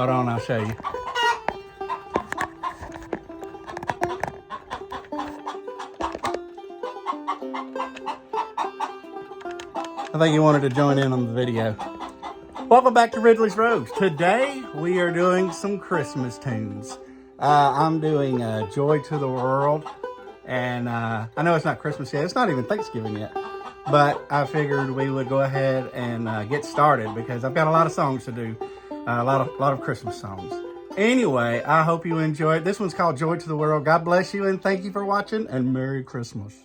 Hold on, I'll show you. I think you wanted to join in on the video. Welcome back to Ridley's Robes. Today we are doing some Christmas tunes. I'm doing Joy to the World. And I know it's not Christmas yet. It's not even Thanksgiving yet. But I figured we would go ahead and get started because I've got a lot of songs to do. A lot of Christmas songs. Anyway, I hope you enjoy it. This one's called Joy to the World. God bless you and thank you for watching and Merry Christmas.